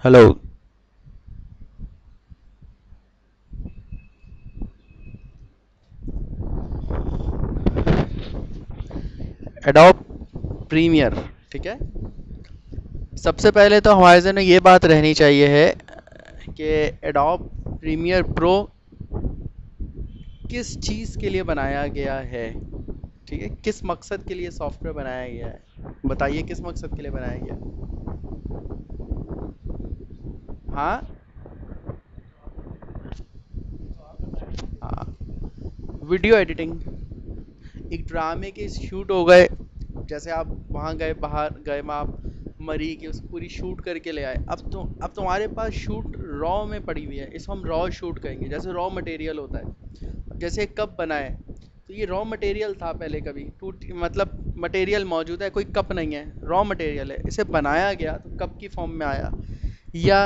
Hello. Adobe premiere. ठीक है। सबसे पहले तो हमारे जन ये बात रहनी चाहिए है कि एडोब प्रीमियर प्रो किस चीज़ के लिए बनाया गया है। ठीक है, किस मकसद के लिए सॉफ्टवेयर बनाया गया है, बताइए किस मकसद के लिए बनाया गया। हाँ। हाँ, वीडियो एडिटिंग। एक ड्रामे के शूट हो गए, जैसे आप वहाँ गए, बाहर गए, आप मरी के उसको पूरी शूट करके ले आए। अब तुम्हारे पास शूट रॉ में पड़ी हुई है, इसको हम रॉ शूट कहेंगे। जैसे रॉ मटेरियल होता है, जैसे कप बनाए तो ये रॉ मटेरियल था पहले, कभी टूट मतलब मटेरियल मौजूद है, कोई कप नहीं है, रॉ मटेरियल है, इसे बनाया गया तो कप की फॉर्म में आया। या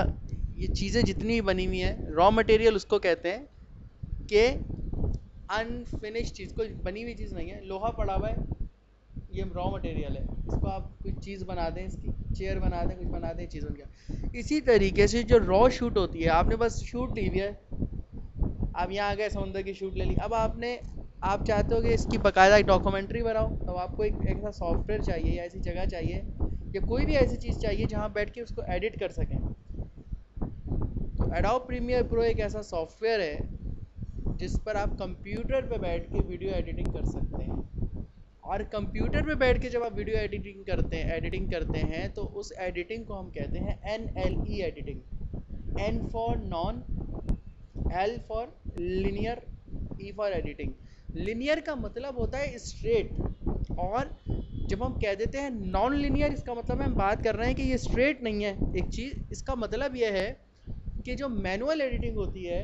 ये चीज़ें जितनी भी बनी हुई हैं, रॉ मटेरियल उसको कहते हैं कि अनफिनिश चीज़, कोई बनी हुई चीज़ नहीं है, लोहा पड़ा हुआ है, ये रॉ मटेरियल है। इसको आप कुछ चीज़ बना दें, इसकी चेयर बना दें, कुछ बना दें, चीज़ बन गया। इसी तरीके से जो रॉ शूट होती है, आपने बस शूट ली हुई है, आप यहाँ आ गए, समुद्र की शूट ले ली, अब आप चाहते हो कि इसकी बाकायदा एक डॉक्यूमेंट्री बनाओ, तो आपको एक ऐसा सॉफ्टवेयर चाहिए या ऐसी जगह चाहिए या कोई भी ऐसी चीज़ चाहिए जहाँ बैठ के उसको एडिट कर सकें। तो एडोब प्रीमियर प्रो एक ऐसा सॉफ्टवेयर है जिस पर आप कंप्यूटर पे बैठ के वीडियो एडिटिंग कर सकते हैं। और कंप्यूटर पे बैठ के जब आप वीडियो एडिटिंग करते हैं तो उस एडिटिंग को हम कहते हैं NLE editing. N for non, L for linear, E for editing. Linear का मतलब होता है स्ट्रेट, और जब हम कह देते हैं नॉन लिनियर, इसका मतलब हम बात कर रहे हैं कि ये स्ट्रेट नहीं है एक चीज़। इसका मतलब ये है कि जो मैनुअल एडिटिंग होती है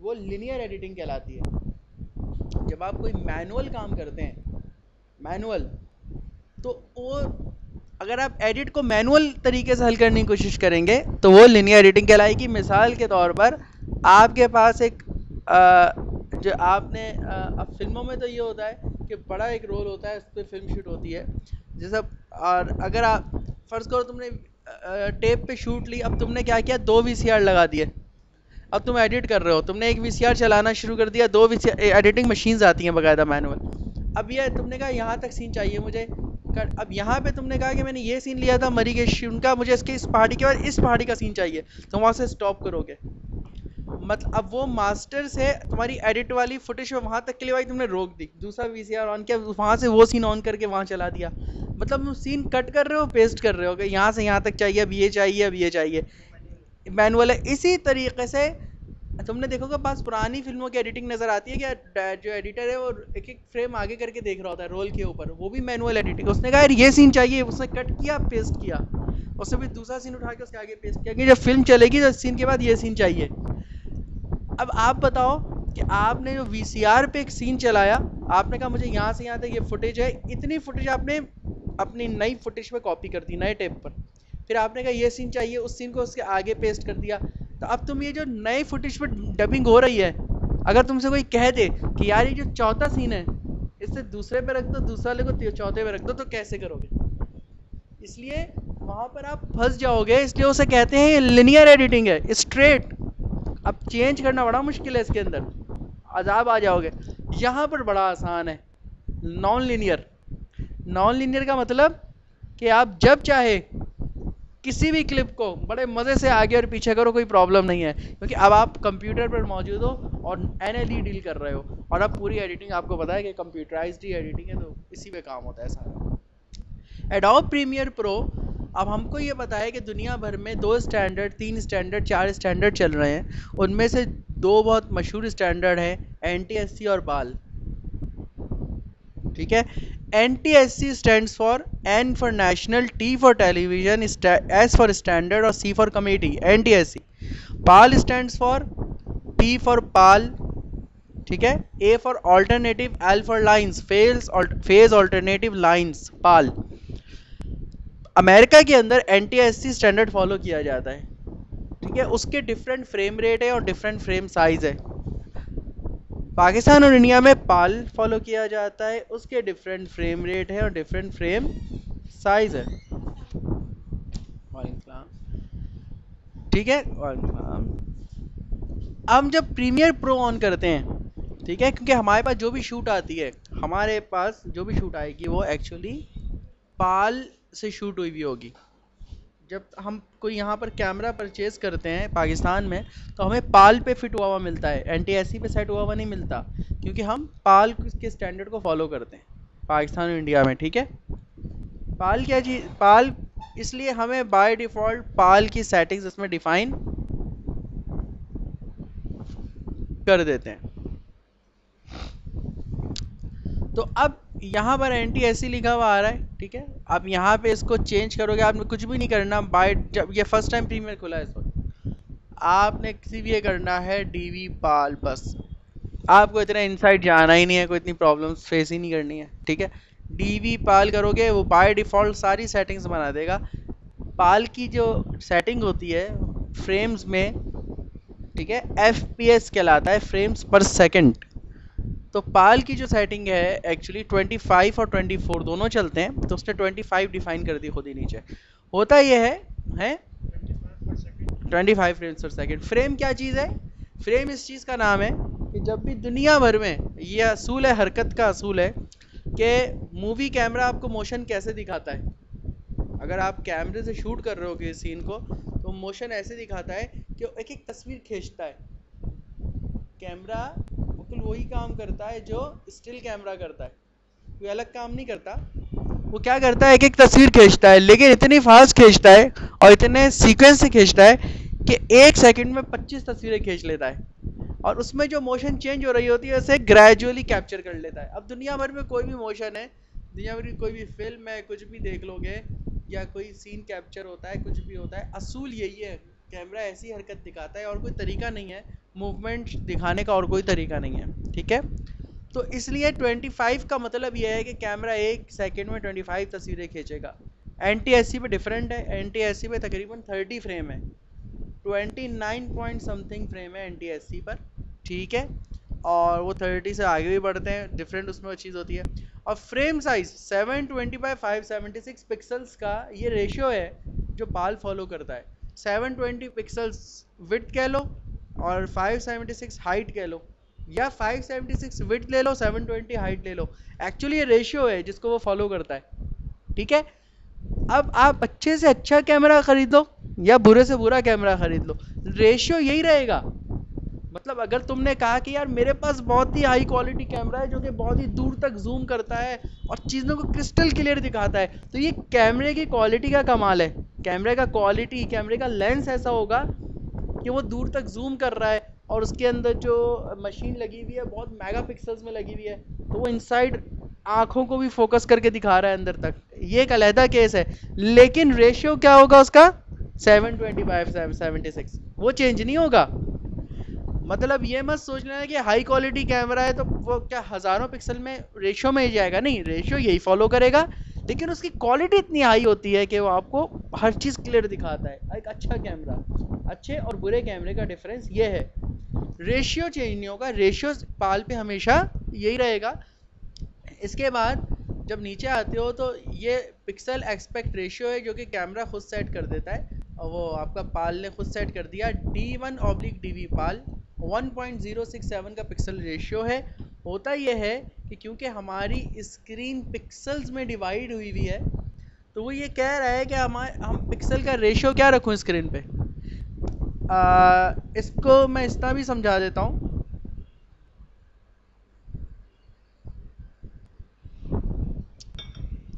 वो लिनियर एडिटिंग कहलाती है। जब आप कोई मैनुअल काम करते हैं, मैनुअल, तो वो, अगर आप एडिट को मैनुअल तरीके से हल करने की कोशिश करेंगे तो वो लिनियर एडिटिंग कहलाएगी। मिसाल के तौर पर आपके पास एक जो आपने अब फिल्मों में तो ये होता है कि बड़ा एक रोल होता है, उस पर फिल्म शूट होती है जैसा। और अगर आप फर्ज करो तुमने टेप पे शूट ली, अब तुमने क्या किया, 2 VCR लगा दिए। अब तुम एडिट कर रहे हो, तुमने एक VCR चलाना शुरू कर दिया, 2 VCR एडिटिंग मशीन्स आती हैं बाकायदा मैनुअल। अब ये तुमने कहा यहाँ तक सीन चाहिए मुझे कर, अब यहाँ पे तुमने कहा कि मैंने ये सीन लिया था मरी के शीन का, मुझे इसके इस पहाड़ी के बाद इस पहाड़ी का सीन चाहिए, तो वहाँ से स्टॉप करोगे। मतलब अब वो मास्टर से तुम्हारी एडिट वाली फुटेज में वहाँ तक के लिए भाई तुमने रोक दी, दूसरा VCR ऑन किया, वहाँ से वो सीन ऑन करके वहाँ चला दिया। मतलब तुम सीन कट कर रहे हो, पेस्ट कर रहे हो कि यहाँ से यहाँ तक चाहिए, अब ये चाहिए, अब ये चाहिए। मैनुअल है। इसी तरीके से तुमने देखोगे पास पुरानी फिल्मों की एडिटिंग नजर आती है कि जो एडिटर है वो एक एक फ्रेम आगे करके देख रहा होता है रोल के ऊपर, वो भी मैनुअल एडिटिंग। उसने कहा यार ये सीन चाहिए, उसने कट किया, पेस्ट किया, उसने भी दूसरा सीन उठा के उसके आगे पेस्ट किया कि जब फिल्म चलेगी तो सीन के बाद ये सीन चाहिए। अब आप बताओ कि आपने जो VCR पे एक सीन चलाया, आपने कहा मुझे यहाँ से यहाँ तक ये फुटेज है, इतनी फुटेज आपने अपनी नई फुटेज पे कॉपी कर दी, नए टेप पर। फिर आपने कहा ये सीन चाहिए, उस सीन को उसके आगे पेस्ट कर दिया। तो अब तुम ये जो नए फुटेज पर डबिंग हो रही है, अगर तुमसे कोई कह दे कि यार ये जो चौथा सीन है इसे दूसरे पे रख दो, दूसरे वाले को चौथे पे रख दो, तो कैसे करोगे। इसलिए वहां पर आप फंस जाओगे, इसलिए उसे कहते हैं लिनियर एडिटिंग है, स्ट्रेट। अब चेंज करना बड़ा मुश्किल है इसके अंदर, अजाब आ जाओगे। यहाँ पर बड़ा आसान है, नॉन लिनियर। नॉन लिनियर का मतलब कि आप जब चाहे किसी भी क्लिप को बड़े मज़े से आगे और पीछे करो, कोई प्रॉब्लम नहीं है, क्योंकि अब आप कंप्यूटर पर मौजूद हो और NLE डील कर रहे हो। और अब पूरी एडिटिंग आपको पता है कि कंप्यूटराइज्ड ही एडिटिंग है, तो इसी पे काम होता है सारा। एडोब प्रीमियर प्रो, अब हमको ये पता है कि दुनिया भर में 2 स्टैंडर्ड, 3 स्टैंडर्ड, 4 स्टैंडर्ड चल रहे हैं। उनमें से 2 बहुत मशहूर स्टैंडर्ड हैं, NTSC और बाल। ठीक है। NTSC stands for N for national, T for television, S for standard और C for committee, NTSC। PAL stands for P for PAL, ठीक है, A for alternative, L for lines, phase alternative lines, PAL. America के अंदर NTSC standard follow किया जाता है। ठीक है, उसके डिफरेंट फ्रेम रेट है और डिफरेंट फ्रेम साइज है। पाकिस्तान और इंडिया में पाल फॉलो किया जाता है, उसके डिफरेंट फ्रेम रेट है और डिफरेंट फ्रेम साइज है। ठीक है। और हम जब प्रीमियर प्रो ऑन करते हैं, ठीक है, क्योंकि हमारे पास जो भी शूट आती है, हमारे पास जो भी शूट आएगी वो एक्चुअली पाल से शूट हुई भी होगी। जब हम कोई यहाँ पर कैमरा परचेज करते हैं पाकिस्तान में, तो हमें पाल पे फिट हुआ हुआ मिलता है, NTSC पे सेट हुआ हुआ नहीं मिलता, क्योंकि हम पाल के स्टैंडर्ड को फॉलो करते हैं पाकिस्तान और इंडिया में, ठीक है। पाल क्या चीज़, पाल इसलिए हमें बाय डिफ़ॉल्ट पाल की सेटिंग्स इसमें डिफाइन कर देते हैं। तो अब यहाँ पर NTSC लिखा हुआ आ रहा है, ठीक है। आप यहाँ पे इसको चेंज करोगे, आपने कुछ भी नहीं करना। बाय जब ये फर्स्ट टाइम प्रीमियर खुला है इस वक्त, आपने किसी भी ये करना है DV पाल, बस आपको इतना इनसाइड जाना ही नहीं है, कोई इतनी प्रॉब्लम्स फेस ही नहीं करनी है, ठीक है। DV पाल करोगे, वो बाय डिफ़ॉल्ट सारी सेटिंग्स बना देगा। पाल की जो सेटिंग होती है फ्रेम्स में, ठीक है, FPS कहलाता है, फ्रेम्स पर सेकंड। तो पाल की जो सेटिंग है एक्चुअली 25 और 24 दोनों चलते हैं, तो उसने 25 डिफाइन कर दी खुद ही नीचे। होता यह है 25 फ्रेम्स पर सेकंड। फ्रेम क्या चीज़ है? फ्रेम इस चीज़ का नाम है कि जब भी दुनिया भर में, ये असूल है, हरकत का असूल है कि मूवी कैमरा आपको मोशन कैसे दिखाता है। अगर आप कैमरे से शूट कर रहे हो किसी सीन को, तो मोशन ऐसे दिखाता है कि एक एक तस्वीर खींचता है। कैमरा बिल्कुल वही काम करता है जो स्टिल कैमरा करता है, कोई अलग काम नहीं करता। वो क्या करता है, एक एक तस्वीर खींचता है, लेकिन इतनी फास्ट खींचता है और इतने सीक्वेंस से खींचता है कि 1 सेकंड में 25 तस्वीरें खींच लेता है, और उसमें जो मोशन चेंज हो रही होती है उसे ग्रेजुअली कैप्चर कर लेता है। अब दुनिया भर में कोई भी मोशन है, दुनिया भर की कोई भी फिल्म है, कुछ भी देख लोगे, या कोई सीन कैप्चर होता है, कुछ भी होता है, असूल यही है, कैमरा ऐसी हरकत दिखाता है और कोई तरीका नहीं है मूवमेंट दिखाने का, और कोई तरीका नहीं है, ठीक है। तो इसलिए 25 का मतलब यह है कि कैमरा 1 सेकंड में 25 तस्वीरें खींचेगा। NTSC पे डिफरेंट है, NTSC पे तकरीबन 30 फ्रेम है, 29 पॉइंट समथिंग फ्रेम है NTSC पर, ठीक है। और वो 30 से आगे भी बढ़ते हैं, डिफरेंट उसमें वो चीज़ होती है। और फ्रेम साइज 720 बाई 576 पिक्सल्स का ये रेशियो है जो पाल फॉलो करता है। 720 पिक्सल्स विड्थ कह लो और 576 हाइट कह लो, या 576 विड्थ ले लो, 720 हाइट ले लो। एक्चुअली ये रेशियो है जिसको वो फॉलो करता है, ठीक है। अब आप अच्छे से अच्छा कैमरा खरीद लो या बुरे से बुरा कैमरा खरीद लो, रेशियो यही रहेगा। मतलब अगर तुमने कहा कि यार मेरे पास बहुत ही हाई क्वालिटी कैमरा है जो कि बहुत ही दूर तक जूम करता है और चीज़ों को क्रिस्टल क्लियर दिखाता है, तो ये कैमरे की क्वालिटी का कमाल है। कैमरे का क्वालिटी, कैमरे का लेंस ऐसा होगा कि वो दूर तक जूम कर रहा है, और उसके अंदर जो मशीन लगी हुई है बहुत मेगापिक्सल्स में लगी हुई है, तो वो इनसाइड आँखों को भी फोकस करके दिखा रहा है अंदर तक। ये एक अलहदा केस है, लेकिन रेशियो क्या होगा उसका? 720/776, वो चेंज नहीं होगा। मतलब ये मत सोच लेना कि हाई क्वालिटी कैमरा है तो वो क्या हज़ारों पिक्सल में रेशियो में ही जाएगा, नहीं, रेशियो यही फॉलो करेगा, लेकिन उसकी क्वालिटी इतनी हाई होती है कि वो आपको हर चीज़ क्लियर दिखाता है। एक अच्छा कैमरा, अच्छे और बुरे कैमरे का डिफरेंस ये है, रेशियो चेंज नहीं होगा, रेशियो पाल पे हमेशा यही रहेगा। इसके बाद जब नीचे आते हो तो ये पिक्सल एक्सपेक्ट रेशियो है जो कि कैमरा खुद सेट कर देता है, और वो आपका पाल ने खुद सेट कर दिया। D1/DV पाल 1.067 का पिक्सल रेशियो है। होता यह है कि क्योंकि हमारी स्क्रीन पिक्सल्स में डिवाइड हुई हुई है, तो वो ये कह रहा है कि हम पिक्सल का रेशियो क्या रखूं स्क्रीन पे। इसको मैं इतना भी समझा देता हूँ।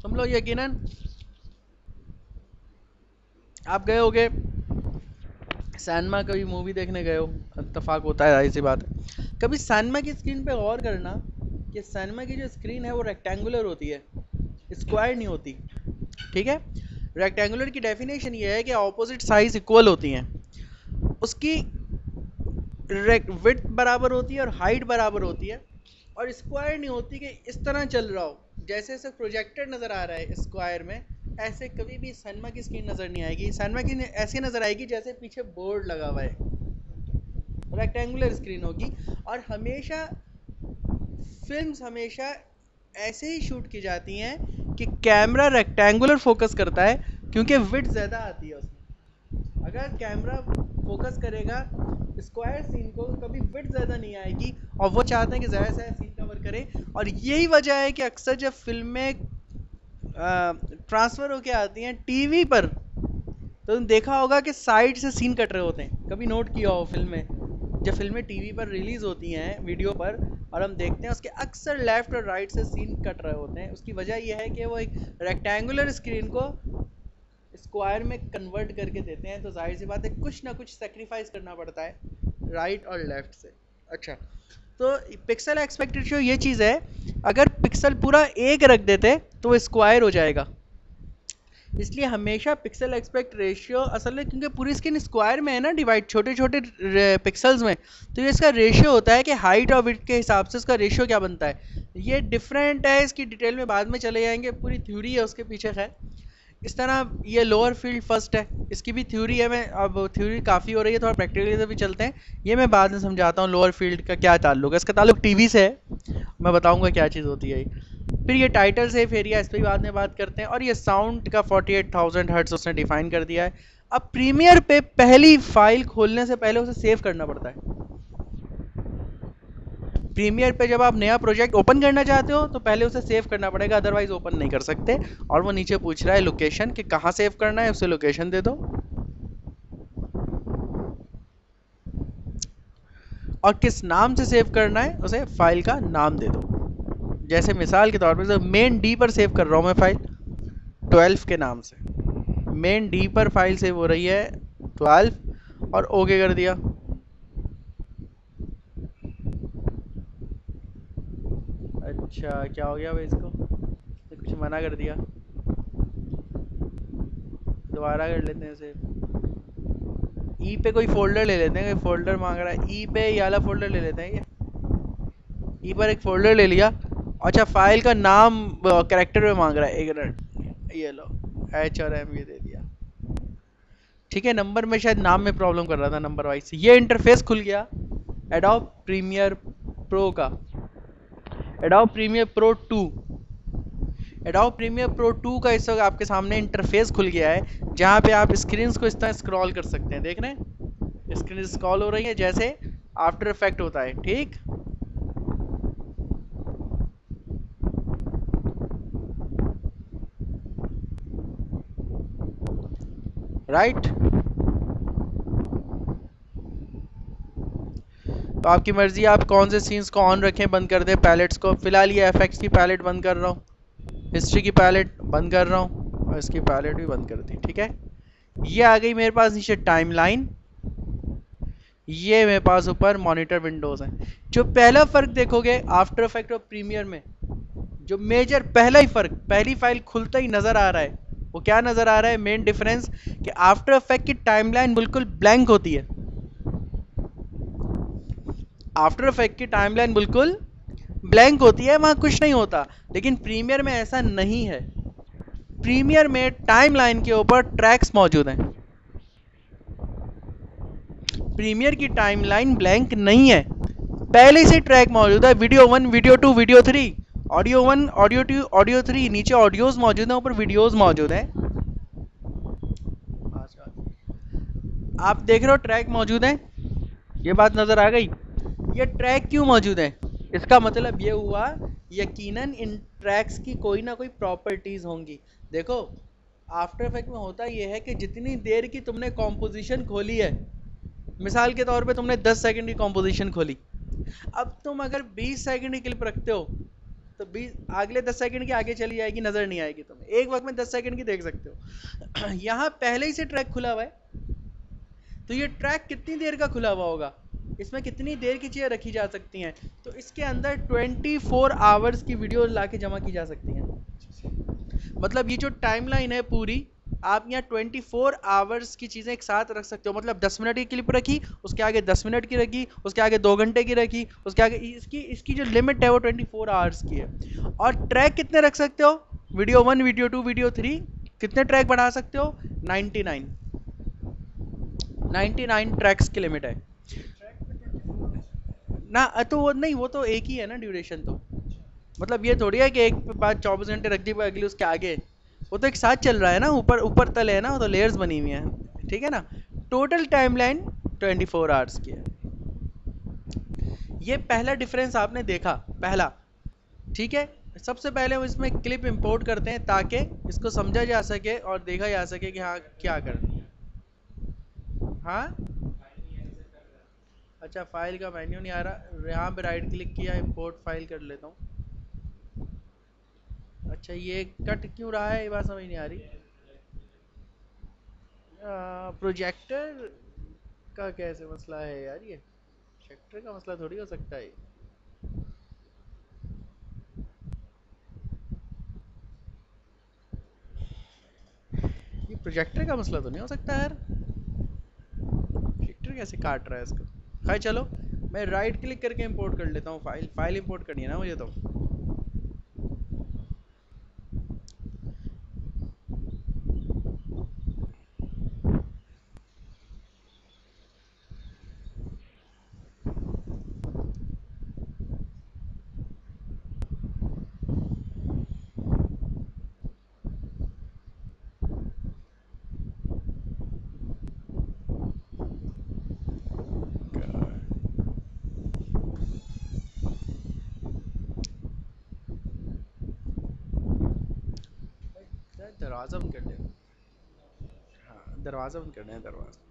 तुम लोग यकीनन आप गए होगे सैनमा, कभी मूवी देखने गए हो, इत्तेफाक होता है, ऐसी बात है। कभी सैनमा की स्क्रीन पे गौर करना कि सैनमा की जो स्क्रीन है वो रेक्टेंगुलर होती है, स्क्वायर नहीं होती, ठीक है। रेक्टेंगुलर की डेफिनेशन ये है कि ऑपोजिट साइज इक्वल होती हैं, उसकी विड्थ बराबर होती है और हाइट बराबर होती है, और स्क्वायर नहीं होती कि इस तरह चल रहा हो जैसे ऐसे प्रोजेक्टर नज़र आ रहा है स्क्वायर में, ऐसे कभी भी सैनमा की स्क्रीन नज़र नहीं आएगी। सैनमा की ऐसी नज़र आएगी जैसे पीछे बोर्ड लगा हुआ है, रेक्टेंगुलर स्क्रीन होगी। और हमेशा फिल्म्स हमेशा ऐसे ही शूट की जाती हैं कि कैमरा रेक्टेंगुलर फोकस करता है, क्योंकि विड्थ ज़्यादा आती है उसमें। अगर कैमरा फोकस करेगा स्क्वायर सीन को, कभी विड्थ ज़्यादा नहीं आएगी, और वो चाहते हैं कि ज़्यादा से ज़्यादा सीन कवर करें। और यही वजह है कि अक्सर जब फिल्में ट्रांसफ़र होके आती हैं टीवी पर, तो तुम देखा होगा कि साइड से सीन कट रहे होते हैं। कभी नोट किया हो फिल्में, जब फिल्में टीवी पर रिलीज़ होती हैं वीडियो पर और हम देखते हैं, उसके अक्सर लेफ़्ट और राइट से सीन कट रहे होते हैं। उसकी वजह यह है कि वो एक रेक्टेंगुलर स्क्रीन को स्क्वायर में कन्वर्ट करके देते हैं, तो जाहिर सी बात है कुछ ना कुछ सेक्रीफाइस करना पड़ता है राइट और लेफ़्ट से। अच्छा, तो पिक्सल एस्पेक्ट रेशियो ये चीज़ है, अगर पिक्सल पूरा एक रख देते तो वो स्क्वायर हो जाएगा। इसलिए हमेशा पिक्सल एस्पेक्ट रेशियो असल में, क्योंकि पूरी स्क्रीन स्क्वायर में है ना डिवाइड, छोटे छोटे पिक्सल्स में, तो ये इसका रेशियो होता है कि हाइट और विड्थ के हिसाब से इसका रेशियो क्या बनता है। ये डिफरेंट है, इसकी डिटेल में बाद में चले जाएंगे, पूरी थ्योरी है उसके पीछे। है इस तरह ये लोअर फील्ड फर्स्ट है, इसकी भी थ्योरी है। मैं अब थ्योरी काफ़ी हो रही है, थोड़ा प्रैक्टिकली से भी चलते हैं, ये मैं बाद में समझाता हूँ लोअर फील्ड का क्या ताल्लुक है। इसका ताल्लुक टीवी से है, मैं बताऊँगा क्या चीज़ होती है। फिर ये टाइटल सेफ एरिया, इस पर भी बाद में बात करते हैं। और ये साउंड का 48,000 हर्ट्ज उसने डिफाइन कर दिया है। अब प्रीमियर पे पहली फाइल खोलने से पहले उसे सेव करना पड़ता है। प्रीमियर पे जब आप नया प्रोजेक्ट ओपन करना चाहते हो तो पहले उसे सेव करना पड़ेगा, अदरवाइज ओपन नहीं कर सकते। और वो नीचे पूछ रहा है लोकेशन कि कहाँ सेव करना है, उसे लोकेशन दे दो। और किस नाम से सेव करना है, उसे फाइल का नाम दे दो। जैसे मिसाल के तौर पर मेन डी पर सेव कर रहा हूँ मैं फाइल 12 के नाम से, मेन डी पर फाइल सेव हो रही है 12, और ओके कर दिया। अच्छा, क्या हो गया भाई इसको, तो कुछ मना कर दिया, दोबारा कर लेते हैं सेव। ई पे कोई फोल्डर ले लेते हैं, कोई फोल्डर मांग रहा है ई पे, ये वाला फोल्डर ले लेते हैं। ये ई पर एक फोल्डर ले लिया। अच्छा, फाइल का नाम कैरेक्टर में मांग रहा है, एक मिनट, ये लो एच और एम ये दे दिया। ठीक है, नंबर में शायद नाम में प्रॉब्लम कर रहा था, नंबर वाइज। ये इंटरफेस खुल गया एडोब प्रीमियर प्रो का, Adobe Premiere Pro 2। Adobe Premiere Pro 2 का इस वक्त आपके सामने इंटरफेस खुल गया है, जहाँ पे आप स्क्रीन को इस तरह स्क्रॉल कर सकते हैं। देख रहे हैं स्क्रीन स्क्रॉल हो रही है जैसे आफ्टर इफेक्ट होता है, ठीक। राइट, तो आपकी मर्जी, आप कौन से सीन्स को ऑन रखें, बंद कर दें पैलेट्स को। फिलहाल ये एफएक्स की पैलेट बंद कर रहा हूँ, हिस्ट्री की पैलेट बंद कर रहा हूँ, और इसकी पैलेट भी बंद कर दी। ठीक है, ये आ गई मेरे पास नीचे टाइमलाइन, ये मेरे पास ऊपर मॉनिटर विंडोज हैं। जो पहला फर्क देखोगे आफ्टर इफेक्ट और प्रीमियर में, जो मेजर पहला ही फर्क, पहली फाइल खुलता ही नजर आ रहा है, वो क्या नजर आ रहा है, मेन डिफरेंस, कि आफ्टर इफेक्ट की टाइमलाइन बिल्कुल ब्लैंक होती है। आफ्टर इफेक्ट की टाइमलाइन बिल्कुल ब्लैंक होती है, वहां कुछ नहीं होता। लेकिन प्रीमियर में ऐसा नहीं है, प्रीमियर में टाइमलाइन के ऊपर ट्रैक्स मौजूद हैं। प्रीमियर की टाइमलाइन ब्लैंक नहीं है, पहले से ट्रैक मौजूद है, video 1, video 2, video 3, audio 1, audio 2, audio 3, नीचे ऑडियोज मौजूद हैं, ऊपर वीडियोज मौजूद हैं। आप देख रहे हो ट्रैक मौजूद हैं, ये बात नजर आ गई। ये ट्रैक क्यों मौजूद है, इसका मतलब ये हुआ यकीनन इन ट्रैक्स की कोई ना कोई प्रॉपर्टीज होंगी। देखो आफ्टर इफेक्ट में होता ये है कि जितनी देर की तुमने कॉम्पोजिशन खोली है, मिसाल के तौर पे तुमने 10 सेकंड की कॉम्पोजिशन खोली, अब तुम अगर 20 सेकंड की क्लिप रखते हो तो 20 अगले 10 सेकंड के आगे चली जाएगी, नजर नहीं आएगी, तुम्हें एक वक्त में 10 सेकंड की देख सकते हो। यहाँ पहले ही से ट्रैक खुला हुआ है, तो ये ट्रैक कितनी देर का खुला हुआ होगा, इसमें कितनी देर की चीज़ें रखी जा सकती हैं, तो इसके अंदर 24 आवर्स की वीडियो ला के जमा की जा सकती हैं। मतलब ये जो टाइमलाइन है पूरी, आप यहाँ 24 आवर्स की चीज़ें एक साथ रख सकते हो। मतलब 10 मिनट की क्लिप रखी, उसके आगे 10 मिनट की रखी, उसके आगे 2 घंटे की रखी, उसके आगे इसकी जो लिमिट है वो 24 आवर्स की है। और ट्रैक कितने रख सकते हो, वीडियो 1, वीडियो 2, वीडियो 3, कितने ट्रैक बढ़ा सकते हो, 99 ट्रैक्स की लिमिट है ना। तो वो नहीं, वो तो एक ही है ना ड्यूरेशन, तो मतलब ये थोड़ी है कि एक बात 24 घंटे रख दी, अगली उसके आगे, वो तो एक साथ चल रहा है ना, ऊपर ऊपर तल है ना, वो तो लेयर्स बनी हुई हैं, ठीक है ना। टोटल टाइमलाइन 24 आवर्स की है। ये पहला डिफरेंस आपने देखा, पहला, ठीक है। सबसे पहले हम इसमें क्लिप इंपोर्ट करते हैं ताकि इसको समझा जा सके और देखा जा सके कि हाँ क्या करना है। हाँ, अच्छा, फाइल का मेन्यू नहीं आ रहा, यहाँ पे राइट क्लिक किया, इंपोर्ट फाइल कर लेता हूँ। अच्छा, ये कट क्यों रहा है, ये बात समझ नहीं आ रही। प्रोजेक्टर का कैसे मसला है यार, ये प्रोजेक्टर का मसला थोड़ी हो सकता है। ये प्रोजेक्टर का मसला तो नहीं हो सकता यार, प्रोजेक्टर कैसे काट रहा है इसको। खैर चलो, मैं राइट क्लिक करके इंपोर्ट कर लेता हूँ फाइल। फाइल इंपोर्ट करनी है ना मुझे तो। दरवाज़ा बंद कर दे। हाँ, दरवाज़ा बंद करना है, दरवाज़ा।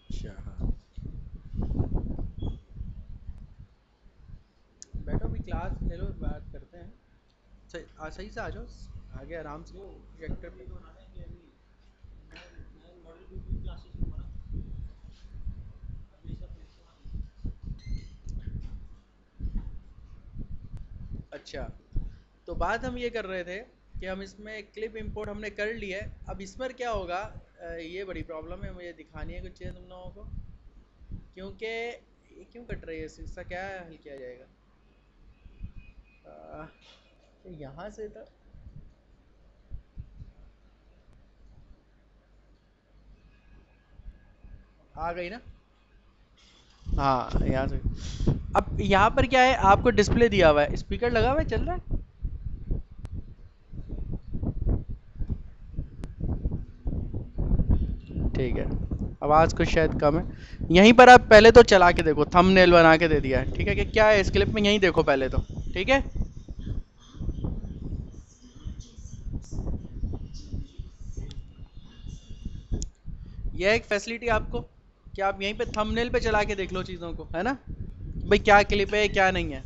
अच्छा हाँ, बैठो भी, क्लास ले लो, बात करते हैं। सही सही से आ जाओ, आगे आराम से प्रोजेक्टर पे। अच्छा, तो बात हम ये कर रहे थे कि हम इसमें क्लिप इंपोर्ट हमने कर लिया है। अब इसमें क्या होगा, ये बड़ी प्रॉब्लम है, मुझे दिखानी है कुछ चीज़ तुम लोगों को, क्योंकि ये क्यों कट रही है, इसका क्या हल किया जाएगा। तो यहाँ से तो आ गई ना। हाँ, यहाँ से। अब यहाँ पर क्या है, आपको डिस्प्ले दिया हुआ है, स्पीकर लगा हुआ है, चल रहा है। ठीक है, आवाज़ कुछ शायद कम है। यहीं पर आप पहले तो चला के देखो, थंबनेल बना के दे दिया है, ठीक है, कि क्या है इस क्लिप में, यहीं देखो पहले तो, ठीक है। यह एक फैसिलिटी आपको कि आप यहीं पे थंबनेल पे चला के देख लो चीज़ों को, है ना, भाई क्या क्लिप है क्या नहीं है।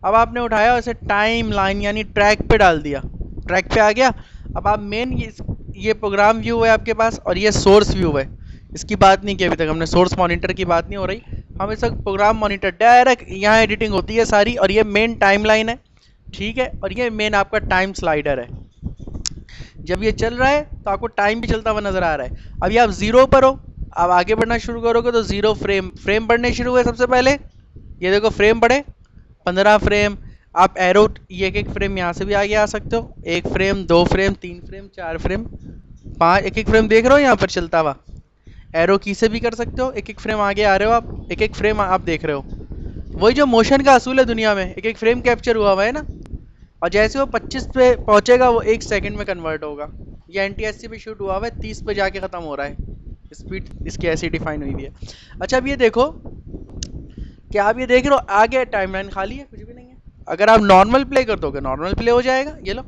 अब आपने उठाया उसे टाइम लाइन यानी ट्रैक पे डाल दिया, ट्रैक पे आ गया। अब आप मेन ये प्रोग्राम व्यू है आपके पास, और ये सोर्स व्यू है। इसकी बात नहीं की अभी तक हमने, सोर्स मॉनिटर की बात नहीं हो रही, हम इस वक्त प्रोग्राम मॉनिटर, डायरेक्ट यहाँ एडिटिंग होती है सारी, और ये मेन टाइम लाइन है, ठीक है, और ये मेन आपका टाइम स्लाइडर है। जब ये चल रहा है तो आपको टाइम भी चलता हुआ नजर आ रहा है। अभी आप जीरो पर हो, अब आगे बढ़ना शुरू करोगे तो जीरो फ्रेम, फ्रेम बढ़ने शुरू हुए सबसे पहले, ये देखो फ्रेम बढ़े, 15 फ्रेम। आप एरो, ये एक फ्रेम यहाँ से भी आगे आ सकते हो, 1 फ्रेम, 2 फ्रेम, 3 फ्रेम, 4 फ्रेम, 5, एक फ्रेम देख रहे हो यहाँ पर चलता हुआ, एरो की से भी कर सकते हो, एक फ्रेम आगे आ रहे हो आप, एक फ्रेम आप देख रहे हो। वही जो मोशन का असूल है दुनिया में, एक फ्रेम कैप्चर हुआ हुआ है ना, और जैसे वो 25 पे पहुंचेगा वो 1 सेकंड में कन्वर्ट होगा। ये NTSC पे शूट हुआ हुआ है, 30 पे जाके ख़त्म हो रहा है, स्पीड इसकी ऐसी डिफाइन हुई हुई है। अच्छा, अब ये देखो, क्या आप ये देख रहे हो आगे टाइमलाइन खाली है, कुछ भी नहीं है। अगर आप नॉर्मल प्ले कर दोगे, नॉर्मल प्ले हो जाएगा, ये लो।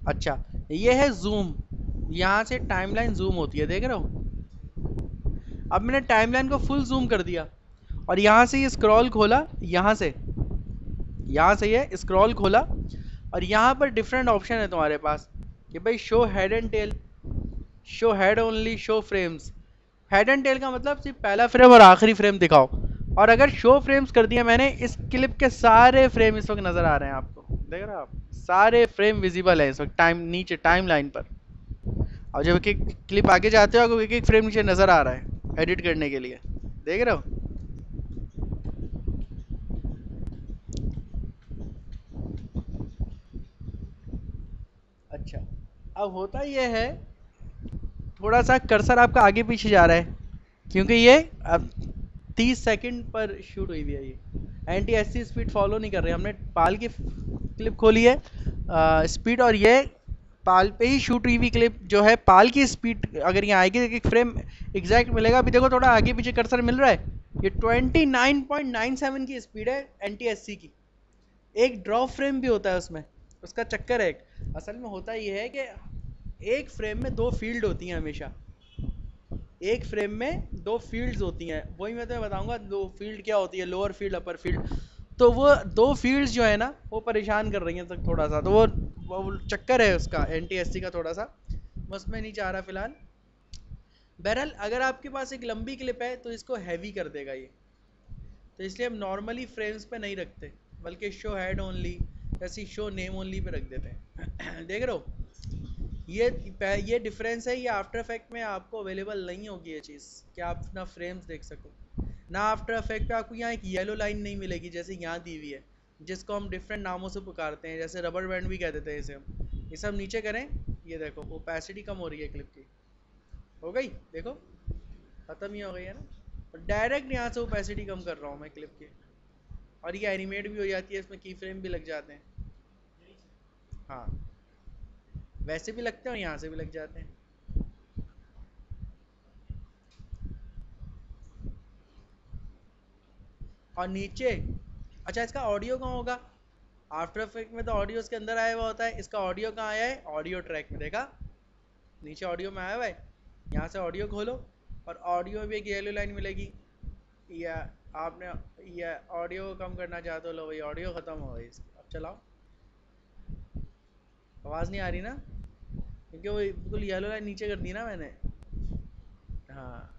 अच्छा, ये है जूम, यहाँ से टाइमलाइन जूम होती है, देख रहे हो। अब मैंने टाइमलाइन को फुल जूम कर दिया, और यहाँ से ये स्क्रॉल खोला, यहाँ से ये स्क्रॉल खोला, और यहाँ पर डिफरेंट ऑप्शन है तुम्हारे पास कि भाई show head and tail, show head only, show frames. Head and tail का मतलब सिर्फ पहला फ्रेम और आखिरी फ्रेम दिखाओ। और अगर शो फ्रेम्स कर दिया मैंने, इस क्लिप के सारे फ्रेम इस वक्त नजर आ रहे हैं आपको, देख रहे हो आप, सारे फ्रेम विजिबल है इस वक्त टाइम नीचे टाइम लाइन पर। और जब एक क्लिप आगे जाते हो आपको एक फ्रेम नीचे नजर आ रहा है एडिट करने के लिए, देख रहे हो। अच्छा, अब होता यह है थोड़ा सा कर्सर आपका आगे पीछे जा रहा है, क्योंकि ये अब 30 सेकंड पर शूट हुई हुई है। ये एंटी एससी स्पीड फॉलो नहीं कर रही, हमने पाल की क्लिप खोली है स्पीड, और ये पाल पे ही शूट हुई हुई क्लिप जो है। पाल की स्पीड अगर यहाँ आएगी एक फ्रेम एग्जैक्ट मिलेगा। अभी देखो थोड़ा आगे पीछे कर्सर मिल रहा है, ये 29.97 की स्पीड है एंटी एससी की। एक ड्रॉप फ्रेम भी होता है उसमें, उसका चक्कर है। असल में होता ये है कि एक फ्रेम में दो फील्ड होती हैं हमेशा, एक फ्रेम में दो फील्ड्स होती हैं। वही मैं तुम्हें बताऊंगा दो फील्ड क्या होती है, लोअर फील्ड अपर फील्ड। तो वो दो फील्ड्स जो है ना वो परेशान कर रही हैं तक थोड़ा सा, तो वो चक्कर है उसका एंटी एससी का थोड़ा सा, बस मैं नहीं चाह रहा फिलहाल। बहरहाल अगर आपके पास एक लंबी क्लिप है तो इसको हैवी कर देगा ये, तो इसलिए हम नॉर्मली फ्रेम्स पे नहीं रखते, बल्कि शो हेड ओनली ऐसी शो नेम ओनली पे रख देते हैं। देख रहे हो ये डिफरेंस है। ये आफ्टर इफेक्ट में आपको अवेलेबल नहीं होगी ये चीज़ कि आप अपना फ्रेम्स देख सको ना। आफ्टर इफेक्ट पे आपको यहाँ एक येलो लाइन नहीं मिलेगी जैसे यहाँ दी हुई है, जिसको हम डिफरेंट नामों से पुकारते हैं, जैसे रबर बैंड भी कह देते हैं इसे हम। ये सब नीचे करें, ये देखो ओपेसिटी कम हो रही है क्लिप की, हो गई, देखो ख़त्म ही हो गई है ना। और डायरेक्ट यहाँ से ओपेसिटी कम कर रहा हूँ मैं क्लिप की, और ये एनिमेट भी हो जाती है, इसमें की फ्रेम भी लग जाते हैं। हाँ वैसे भी लगते हैं और यहाँ से भी लग जाते हैं। और नीचे अच्छा इसका ऑडियो कहाँ होगा? आफ्टर इफेक्ट में तो ऑडियो उसके अंदर आया हुआ होता है, इसका ऑडियो कहाँ आया है? ऑडियो ट्रैक में, देखा नीचे ऑडियो में आया हुआ है। यहाँ से ऑडियो खोलो और ऑडियो में भी एक येलो लाइन मिलेगी, या आपने या ऑडियो कम करना चाहते हो, लो भाई ऑडियो ख़त्म हो गई इसकी। अब चलाओ, आवाज़ नहीं आ रही ना, क्योंकि वो बिल्कुल येलो लाइन नीचे कर दी ना मैंने। हाँ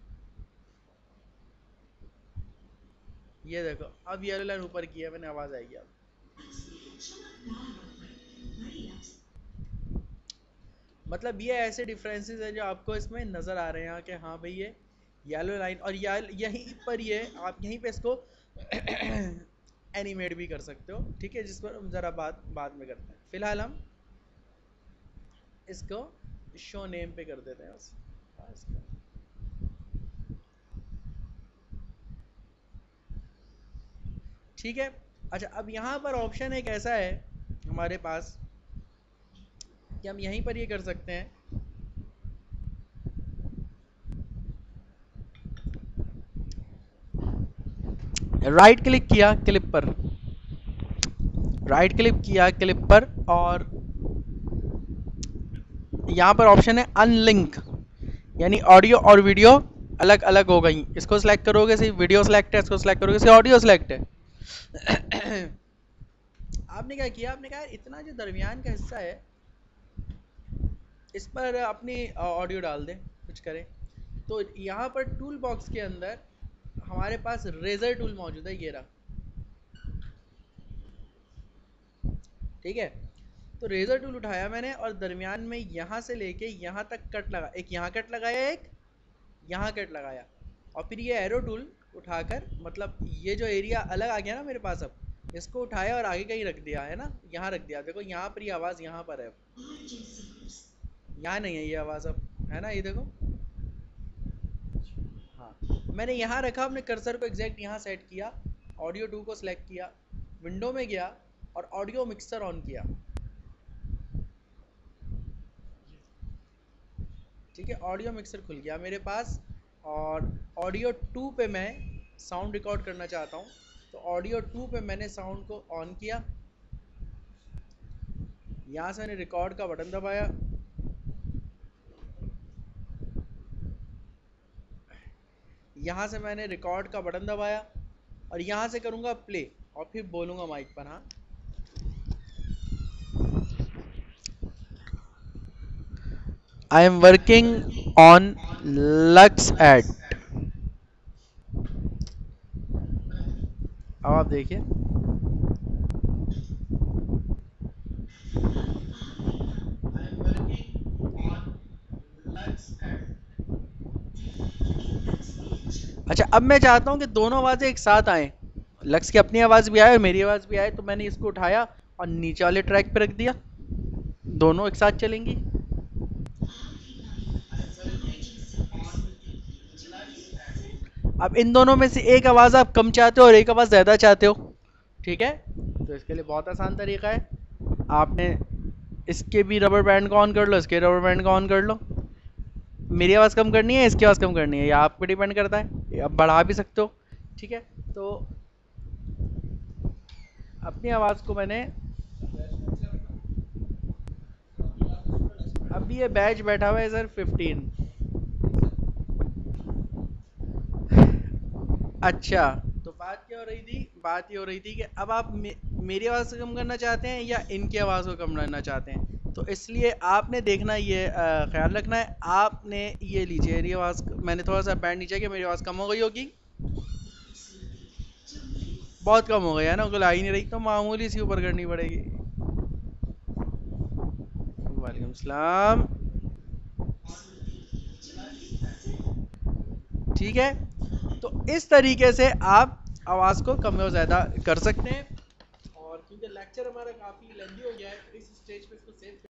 ये देखो अब येलो लाइन ऊपर की है मैंने, आवाज़ आएगी अब। मतलब ये ऐसे डिफरेंसेस हैं जो आपको इसमें नज़र आ रहे हैं कि हाँ भाई ये येलो लाइन, और यहीं पर ये आप यहीं पे इसको एनिमेट भी कर सकते हो, ठीक है, जिस पर हम ज़रा बाद में करते हैं। फिलहाल हम इसको शो नेम पे कर देते हैं बस। ठीक है। अच्छा अब यहाँ पर ऑप्शन एक ऐसा है हमारे पास कि हम यहीं पर ये कर सकते हैं, राइट क्लिक किया क्लिप पर, राइट क्लिक किया क्लिप पर, और यहाँ पर ऑप्शन है अनलिंक, यानी ऑडियो और वीडियो अलग अलग हो गई। इसको सिलेक्ट करोगे सिर्फ वीडियो सिलेक्ट है, इसको सिलेक्ट करोगे सिर्फ ऑडियो सिलेक्ट है। आपने क्या किया, आपने कहा इतना जो दरमियान का हिस्सा है इस पर अपनी ऑडियो डाल दें, कुछ करें। तो यहाँ पर टूल बॉक्स के अंदर हमारे पास रेजर टूल मौजूद है, ये रहा, ठीक है। तो रेजर टूल उठाया मैंने और दरमियान में यहाँ से लेके यहाँ तक कट लगा, एक यहाँ कट लगाया, एक यहाँ कट लगाया, और फिर ये एरो टूल उठाकर, मतलब ये जो एरिया अलग आ गया ना मेरे पास, अब इसको उठाया और आगे कहीं रख दिया है ना, यहाँ रख दिया। देखो यहाँ पर ये आवाज़ यहाँ पर है, यहाँ नहीं है ये आवाज़ अब, है ना, ये देखो। हाँ मैंने यहाँ रखा, अपने कर्सर को एग्जैक्ट यहाँ सेट किया, ऑडियो 2 को सिलेक्ट किया, विंडो में गया और ऑडियो मिक्सर ऑन किया, ठीक है। ऑडियो मिक्सर खुल गया मेरे पास, और ऑडियो 2 पे मैं साउंड रिकॉर्ड करना चाहता हूँ, तो ऑडियो 2 पे मैंने साउंड को ऑन किया, यहाँ से मैंने रिकॉर्ड का बटन दबाया, यहाँ से मैंने रिकॉर्ड का बटन दबाया, और यहाँ से करूँगा प्ले, और फिर बोलूँगा माइक पर। हाँ I am working on Lux ad। अब आप देखिए, अच्छा अब मैं चाहता हूँ कि दोनों आवाज़ें एक साथ आएँ, लक्स की अपनी आवाज़ भी आए और मेरी आवाज़ भी आए, तो मैंने इसको उठाया और नीचे वाले ट्रैक पे रख दिया, दोनों एक साथ चलेंगी। अब इन दोनों में से एक आवाज़ आप कम चाहते हो और एक आवाज़ ज़्यादा चाहते हो, ठीक है, तो इसके लिए बहुत आसान तरीका है। आपने इसके भी रबर बैंड को ऑन कर लो, इसके रबर बैंड को ऑन कर लो। मेरी आवाज़ कम करनी है, इसकी आवाज़ कम करनी है, या आप पे डिपेंड करता है, आप बढ़ा भी सकते हो, ठीक है। तो अपनी आवाज़ को मैंने, अभी ये बैच बैठा हुआ है सर 15। अच्छा, तो बात क्या हो रही थी, बात ये हो रही थी कि अब आप मेरी आवाज़ को कम करना चाहते हैं या इनकी आवाज़ को कम करना चाहते हैं, तो इसलिए आपने देखना, ये ख्याल रखना है, आपने ये लीजिए मेरी आवाज़, मैंने थोड़ा सा बैंड नीचे किया, मेरी आवाज़ कम हो गई होगी, बहुत कम हो गई है ना, गला ही नहीं रही, तो मामूली सी ऊपर करनी पड़ेगी। वालेकुम सलाम। ठीक है, तो इस तरीके से आप आवाज़ को कम और ज़्यादा कर सकते हैं। और क्योंकि लेक्चर हमारा काफ़ी लेंदी हो गया है, इस स्टेज पे इसको सेव